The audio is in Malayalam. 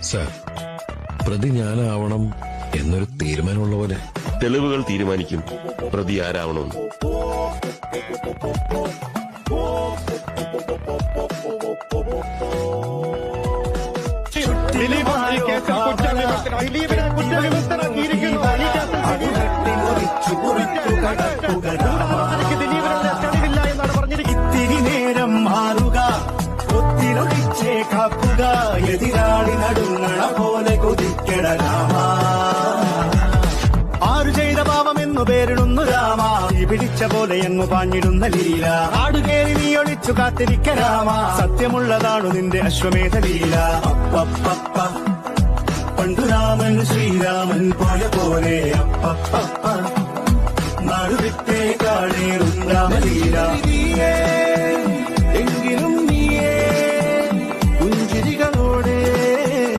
സർ, പ്രതി ഞാനാവണം എന്നൊരു തീരുമാനമുള്ള പോലെ. തെളിവുകൾ തീരുമാനിക്കും പ്രതി ആരാവണമെന്ന്. ഇത്തിരി നേരം മാറുക, ഒത്തിരൊഴിച്ചേ കാക്കുക, എതിരാളി നടുങ്ങണ പോലെ കൊതിക്കട രാമ. ആരു ചെയ്ത പാപമെന്നു പേരിടുന്നു രാമ, ഈ പിടിച്ച പോലെ എങ്ങു പാഞ്ഞിടുന്ന ലീല. ആടുകേറി നീ ഒളിച്ചു കാത്തിരിക്ക രാമ, സത്യമുള്ളതാണു നിന്റെ അശ്വമേധ ലീല. അപ്പപ്പ പണ്ടു രാമൻ ശ്രീരാമൻ പോലെ പോലെ അപ്പപ്പ നടുവിട്ടേ കാളേറും രാമലീല.